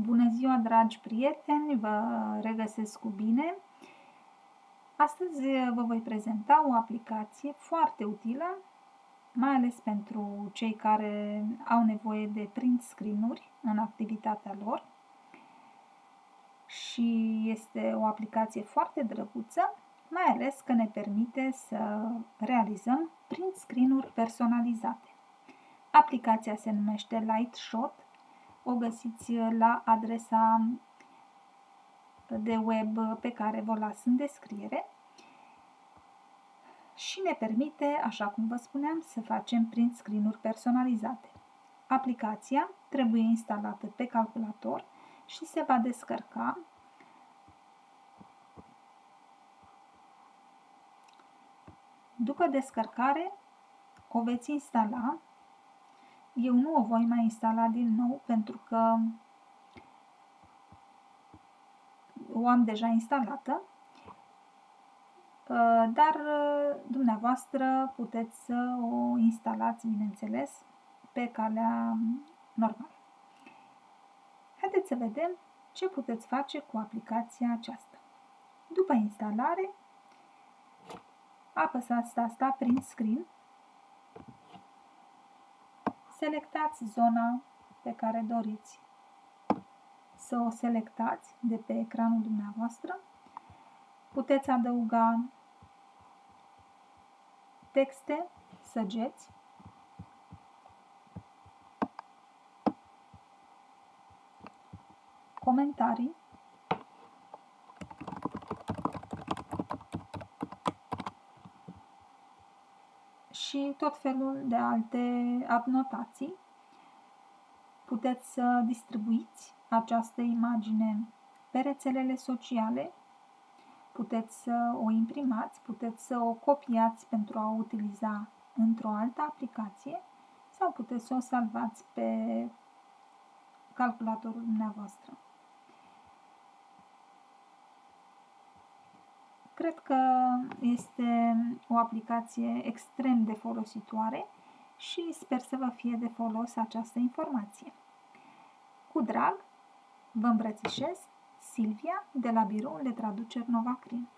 Bună ziua, dragi prieteni! Vă regăsesc cu bine! Astăzi vă voi prezenta o aplicație foarte utilă, mai ales pentru cei care au nevoie de print screen-uri în activitatea lor. Și este o aplicație foarte drăguță, mai ales că ne permite să realizăm print screen-uri personalizate. Aplicația se numește Lightshot. O găsiți la adresa de web pe care vă las în descriere și ne permite, așa cum vă spuneam, să facem print screen-uri personalizate. Aplicația trebuie instalată pe calculator și se va descărca după descărcare. O veți instala. Eu nu o voi mai instala din nou pentru că o am deja instalată, dar dumneavoastră puteți să o instalați, bineînțeles, pe calea normală. Haideți să vedem ce puteți face cu aplicația aceasta. După instalare, apăsați tasta Print Screen, selectați zona pe care doriți să o selectați de pe ecranul dumneavoastră. Puteți adăuga texte, săgeți, comentarii, și tot felul de alte anotații. Puteți să distribuiți această imagine pe rețelele sociale, puteți să o imprimați, puteți să o copiați pentru a o utiliza într-o altă aplicație sau puteți să o salvați pe calculatorul dumneavoastră. Cred că este o aplicație extrem de folositoare și sper să vă fie de folos această informație. Cu drag, vă îmbrățișez, Silvia, de la Biroul de Traduceri Novacrin.